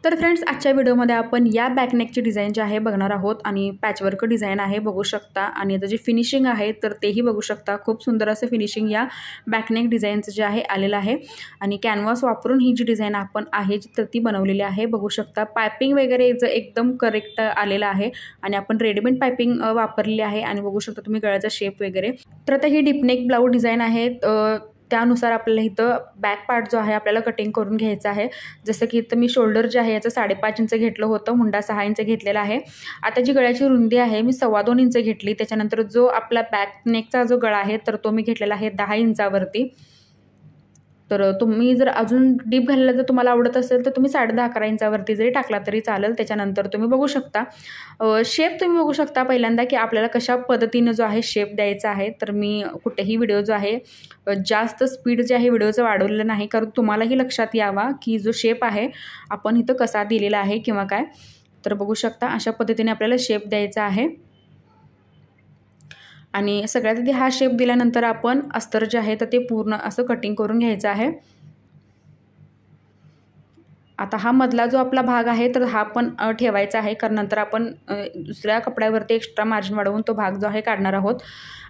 तर फ्रेंड्स, आजच्या व्हिडिओमध्ये आपण या बॅकनेकची डिझाईन जी आहे बघणार आहोत आणि पॅचवर्क डिझाईन आहे बघू शकता आणि याचं जे फिनिशिंग आहे तर तेही बघू शकता। खूप सुंदर असं फिनिशिंग या बॅकनेक डिझाईनचं जे आहे आलेलं आहे आणि कॅनव्हास वापरून ही जी डिझाईन आपण आहे तर ती बनवलेली आहे बघू शकता। पायपिंग वगैरे एकदम करेक्ट आलेलं आहे आणि आपण रेडीमेड पायपिंग वापरलेली आहे आणि बघू शकता तुम्ही गळ्याचा शेप वगैरे। तर आता ही डीपनेक ब्लाउज डिझाईन आहे, त्यानुसार आपल्याला इथं बॅक पार्ट जो आहे आपल्याला कटिंग करून घ्यायचा आहे। जसं की इथं मी शोल्डर जे आहे याचं 5.5 इंच घेतलं होतं, मुंडा 6 इंच घेतलेला आहे। आता जी गळ्याची रुंदी आहे मी 2.25 इंच घेतली। त्याच्यानंतर जो आपला बॅक नेकचा जो गळा आहे तर तो मी घेतलेला आहे 10 इंचावरती। तर तुम्ही जर अजून डीप घालायला जर तुम्हाला आवडत असेल तर तुम्ही 10.5-11 इंचावरती जरी टाकला तरी चालेल। त्याच्यानंतर तुम्ही बघू शकता शेप तुम्ही बघू शकता पहिल्यांदा की आपल्याला कशा पद्धतीने जो आहे शेप द्यायचा आहे। तर मी कुठेही व्हिडिओ जो आहे जास्त स्पीड जे आहे व्हिडिओचं वाढवलेलं नाही, कारण तुम्हालाही लक्षात यावा की जो शेप आहे आपण इथं कसा दिलेला आहे किंवा काय। तर बघू शकता अशा पद्धतीने आपल्याला शेप द्यायचा आहे आणि सगळ्यात आधी हा शेप दिल्यानंतर आपण अस्तर जे आहे तर ते पूर्ण असं कटिंग करून घ्यायचं आहे। आता हा मधला जो आपला भाग आहे तर हा पण ठेवायचा आहे, कारण नंतर आपण दुसऱ्या कपड्यावरती एक्स्ट्रा मार्जिन वाढवून तो भाग जो आहे काढणार आहोत।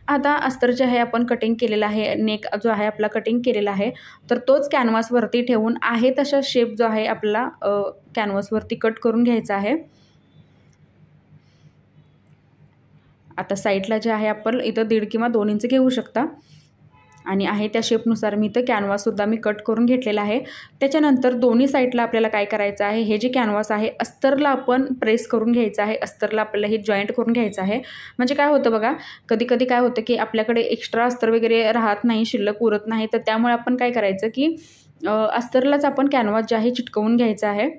आता अस्तर जे आहे आपण कटिंग केलेला आहे, नेक जो आहे आपला कटिंग केलेला आहे तर तोच कॅनव्हासवरती ठेवून आहे तसा शेप जो आहे आपला कॅनव्हासवरती कट करून घ्यायचा आहे। आता साईडला जे आहे आपण इथं 1.5 किंवा 2 इंच घेऊ शकता आणि आहे त्या शेपनुसार मी इथं कॅनव्हाससुद्धा मी कट करून घेतलेला आहे। त्याच्यानंतर दोन्ही साईडला आपल्याला काय करायचं आहे, हे जे कॅनव्हास आहे अस्तरला आपण प्रेस करून घ्यायचं आहे। अस्तरला आपल्याला हे जॉईंट करून घ्यायचं आहे। म्हणजे काय होतं बघा, कधी कधी काय होतं की आपल्याकडे एक्स्ट्रा अस्तर वगैरे राहत नाही, शिल्लक उरत नाही, तर त्यामुळे आपण काय करायचं की अस्तरलाच आपण कॅनव्हास जे आहे चिटकवून घ्यायचा आहे।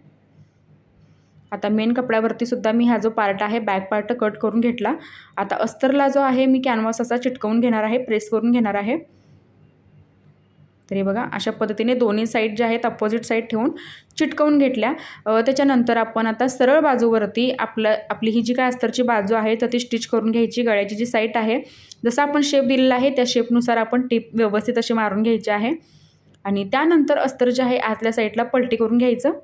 आता मेन कपड्यावरती सुद्धा मी हा जो पार्ट आहे बॅक पार्ट कट करून घेतला। आता अस्तरला जो आहे मी कॅनव्हास असा चिटकवून घेणार आहे, प्रेस करून घेणार आहे। तर हे बघा अशा पद्धतीने दोन्ही साईड जे आहेत अपोजिट साईड ठेवून चिटकवून घेतल्या। त्याच्यानंतर आपण आता सरळ बाजूवरती आपली ही जी काय अस्तरची बाजू आहे तर ती स्टिच करून घ्यायची। गळ्याची जी साईड आहे जसं आपण शेप दिलेला आहे त्या शेपनुसार आपण टिप व्यवस्थित अशी मारून घ्यायची आहे आणि त्यानंतर अस्तर जे आहे आतल्या साईडला पलटी करून घ्यायचं।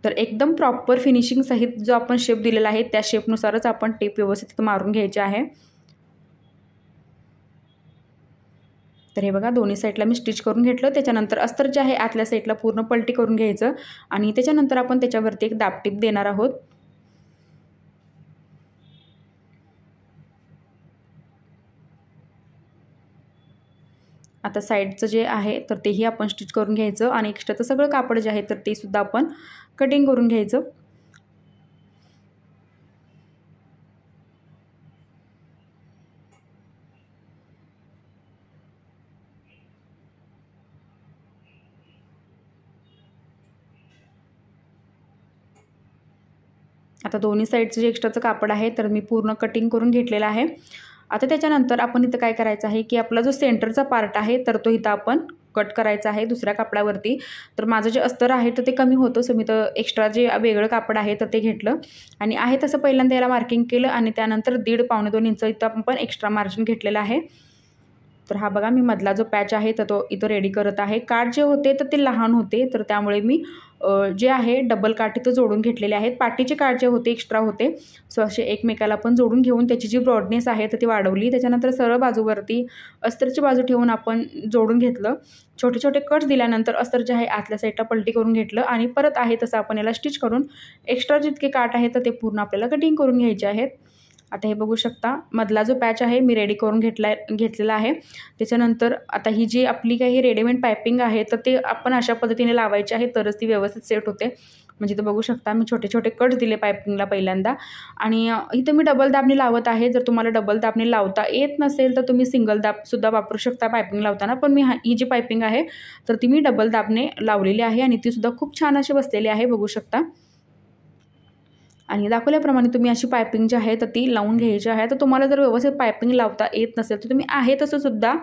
तर एकदम प्रॉपर फिनिशिंग सहित जो आपण शेप दिलेला आहे त्या शेपनुसारच आपण टिप व्यवस्थित मारून घ्यायची आहे। तर हे बघा दोन्ही साईडला मी स्टिच करून घेतलं। त्याच्यानंतर अस्तर जे आहे आतल्या साईडला पूर्ण पलटी करून घ्यायचं आणि त्याच्यानंतर आपण त्याच्यावरती एक दाबटीप देणार आहोत। आता साईडचं जे आहे तर तेही आपण स्टिच करून घ्यायचं आणि एक्स्ट्राचं सगळं कापड जे आहे तर ते सुद्धा आपण कटिंग करून घ्यायचं। आता दोन्ही साईडचं जे एक्स्ट्राचं कापड आहे तर मी पूर्ण कटिंग करून घेतलेलं आहे। आता त्याच्यानंतर आपण इथं काय करायचं आहे की आपला जो सेंटरचा पार्ट आहे तर तो इथं आपण कट करायचा आहे दुसऱ्या कापडावरती। तर माझं जे अस्तर आहे तर ते कमी होतं, सो मी तर एक्स्ट्रा जे वेगळं कापड आहे तर ते घेतलं आणि आहे तसं पहिल्यांदा याला मार्किंग केलं आणि त्यानंतर 1.5-2 इंच इथं आपण एक्स्ट्रा मार्जिन घेतलेलं आहे। तर हा बघा मी मधला जो पॅच आहे तर तो इथं रेडी करत आहे। काठ जे होते तर ते लहान होते तर त्यामुळे मी जे आहे डबल काठ इथं जोडून घेतलेले आहेत। पाठीचे काठ जे होते एक्स्ट्रा होते, सो असे एकमेकाला पण जोडून घेऊन त्याची जी ब्रॉडनेस आहे तर ती वाढवली। त्याच्यानंतर सरळ बाजूवरती अस्तरची बाजू ठेवून आपण जोडून घेतलं। छोटे छोटे कट्स दिल्यानंतर अस्तर जे आहे आतल्या साईडला पलटी करून घेतलं आणि परत आहे तसं आपण याला स्टिच करून एक्स्ट्रा जितके काठ आहेत तर ते पूर्ण आपल्याला कटिंग करून घ्यायचे आहेत। आता हे बघू शकता मधला जो पॅच आहे मी रेडी करून घेतलेला आहे। त्याच्यानंतर आता ही जी आपली काही रेडीमेड पायपिंग आहे तर ते आपण अशा पद्धतीने लावायची आहे तरच ती व्यवस्थित सेट होते। म्हणजे इथं बघू शकता मी छोटे छोटे कट्स दिले पायपिंगला पहिल्यांदा आणि इथं मी डबल दाबणी लावत आहे। जर तुम्हाला डबल दाबणी लावता येत नसेल तर तुम्ही सिंगल दाबसुद्धा वापरू शकता पायपिंग लावताना, पण मी ही जी पायपिंग आहे तर ती मी डबल दाबणे लावलेली आहे आणि तीसुद्धा खूप छान अशी बसलेली आहे बघू शकता। आणि दाखवल्याप्रमाणे तुम्ही अशी पायपिंग जी आहे तर ती लावून घ्यायची आहे। तर तुम्हाला जर व्यवस्थित पायपिंग लावता येत नसेल तर तुम्ही आहे तसं सुद्धा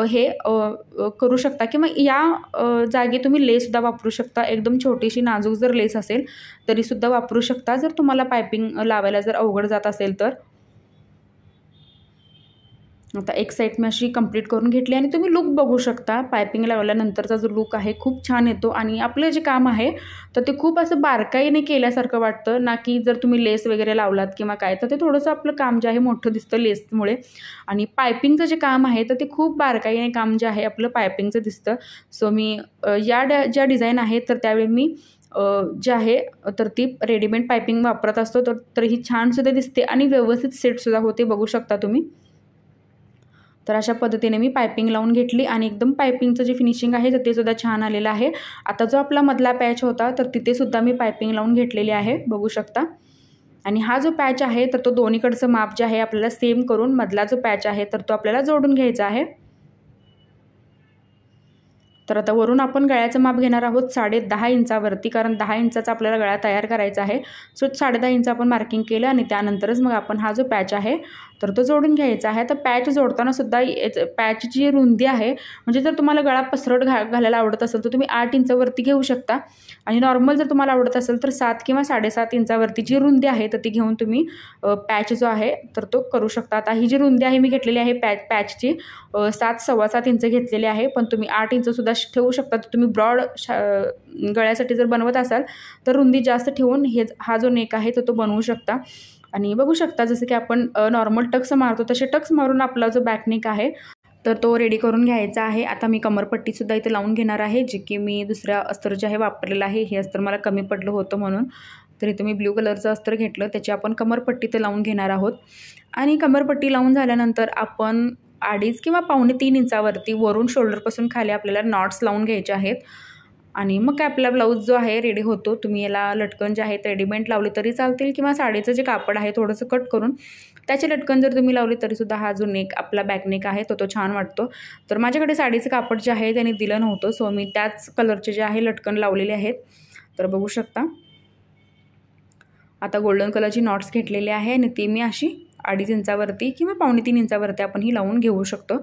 हे करू शकता किंवा या जागी तुम्ही लेससुद्धा वापरू शकता। एकदम छोटीशी नाजूक जर लेस असेल तरीसुद्धा वापरू शकता जर तुम्हाला पायपिंग लावायला जर अवघड जात असेल तर। आता एक साईड मी अशी कंप्लीट करून घेतली आणि तुम्ही लुक बघू शकता. पायपिंग लावल्यानंतरचा जो लुक आहे खूप छान येतो आणि आपलं जे काम आहे तर ते खूप असं बारकाईने केल्यासारखं वाटतं ना, की जर तुम्ही लेस वगैरे लावलात किंवा काय तर ते थोडंसं आपलं काम जे आहे मोठं दिसतं लेसमुळे. आणि पायपिंगचं जे काम आहे तर ते खूप बारकाईने काम जे आहे आपलं पायपिंगचं दिसतं. सो मी ज्या डिझाईन आहेत तर त्यावेळी मी जे आहे तर ती रेडीमेड पायपिंग वापरत असतो. तर ही छानसुद्धा दिसते आणि व्यवस्थित सेटसुद्धा होते, बघू शकता तुम्ही. तर अशा पद्धतीने मी पायपिंग लावून घेतली आणि एकदम पायपिंगचं जे फिनिशिंग आहे तर ते सुद्धा छान आलेलं आहे. आता जो आपला मधला पॅच होता तर तिथेसुद्धा मी पायपिंग लावून घेतलेली आहे, बघू शकता. आणि हा जो पॅच आहे तर तो दोन्हीकडचं माप जे आहे आपल्याला सेम करून मधला जो पॅच आहे तर तो आपल्याला जोडून घ्यायचा आहे. तर आता वरून आपण गळ्याचं माप घेणार आहोत 10.5 इंचावरती, कारण 10 इंचाचा आपल्याला गळा तयार करायचा आहे. सो 10.5 इंच आपण मार्किंग केलं आणि त्यानंतरच मग आपण हा जो पॅच आहे तर तो जोडून घ्यायचा आहे. तर पॅच जोडताना सुद्धा पॅचची जी रुंदी आहे, म्हणजे जर तुम्हाला गळा पसरट घालायला आवडत असेल तर तुम्ही 8 इंचावरती घेऊ शकता आणि नॉर्मल जर तुम्हाला आवडत असेल तर 7 किंवा 7.5 इंचावरती जी रुंदी आहे तर ती घेऊन तुम्ही पॅच जो आहे तर तो करू शकता. आता ही जी रुंदी आहे मी घेतलेली आहे पॅचची 7-7.25 इंच घेतलेली आहे, पण तुम्ही 8 इंचसुद्धा ठेवू शकता. तर तुम्ही ब्रॉड गळ्यासाठी जर बनवत असाल तर रुंदी जास्त ठेवून हा जो नेक आहे तर तो बनवू शकता. आणि बघू शकता जसं की आपण नॉर्मल टक्स मारतो तसे टक्स मारून आपला जो बॅक नेक आहे तर तो रेडी करून घ्यायचा आहे. आता मी कमरपट्टीसुद्धा इथे लावून घेणार आहे, जे की मी दुसऱ्या अस्तर जे आहे वापरलेलं आहे. हे अस्तर मला कमी पडलं होतं म्हणून, तर इथे मी ब्ल्यू कलरचं अस्तर घेतलं, त्याची आपण कमरपट्टी ते लावून घेणार आहोत. आणि कमरपट्टी लावून झाल्यानंतर आपण 2.5 किंवा 2.25 इंचावरती वरून शोल्डरपासून खाली आपल्याला नॉट्स लावून घ्यायचे आहेत. आणि मग काय आपला ब्लाऊज जो आहे रेडी होतो. तुम्ही याला लटकन जे आहेत रेडीमेड लावले तरी चालतील किंवा साडीचं जे कापड आहे थोडंसं कट करून त्याचे लटकन जर तुम्ही लावले तरीसुद्धा हा जो नेक आपला बॅक नेक आहे तो छान वाटतो. तर माझ्याकडे साडीचं कापड जे आहे त्याने दिलं नव्हतं, सो मी त्याच कलरचे जे आहे लटकन लावलेले आहेत. तर बघू शकता आता गोल्डन कलरची नॉट्स घेतलेली आहे आणि ती मी अशी 2.5 इंचावरती किंवा 2.25 इंचावरती आपण ही लावून घेऊ शकतो.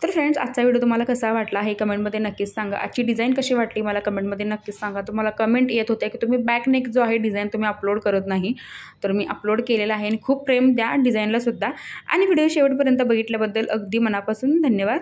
तर फ्रेंड्स, आजचा व्हिडिओ तुम्हाला कसा वाटला हे कमेंटमध्ये नक्कीच सांगा. आजची डिझाईन कशी वाटली मला कमेंटमध्ये नक्कीच सांगा. तुम्हाला कमेंट येत होत्या की तुम्ही बॅक नेक जो आहे डिझाईन तुम्ही अपलोड करत नाही, तर मी अपलोड केलेला आहे आणि खूप प्रेम द्या डिझाईनला सुद्धा. आणि व्हिडिओ शेवटपर्यंत बघितल्याबद्दल अगदी मनापासून धन्यवाद.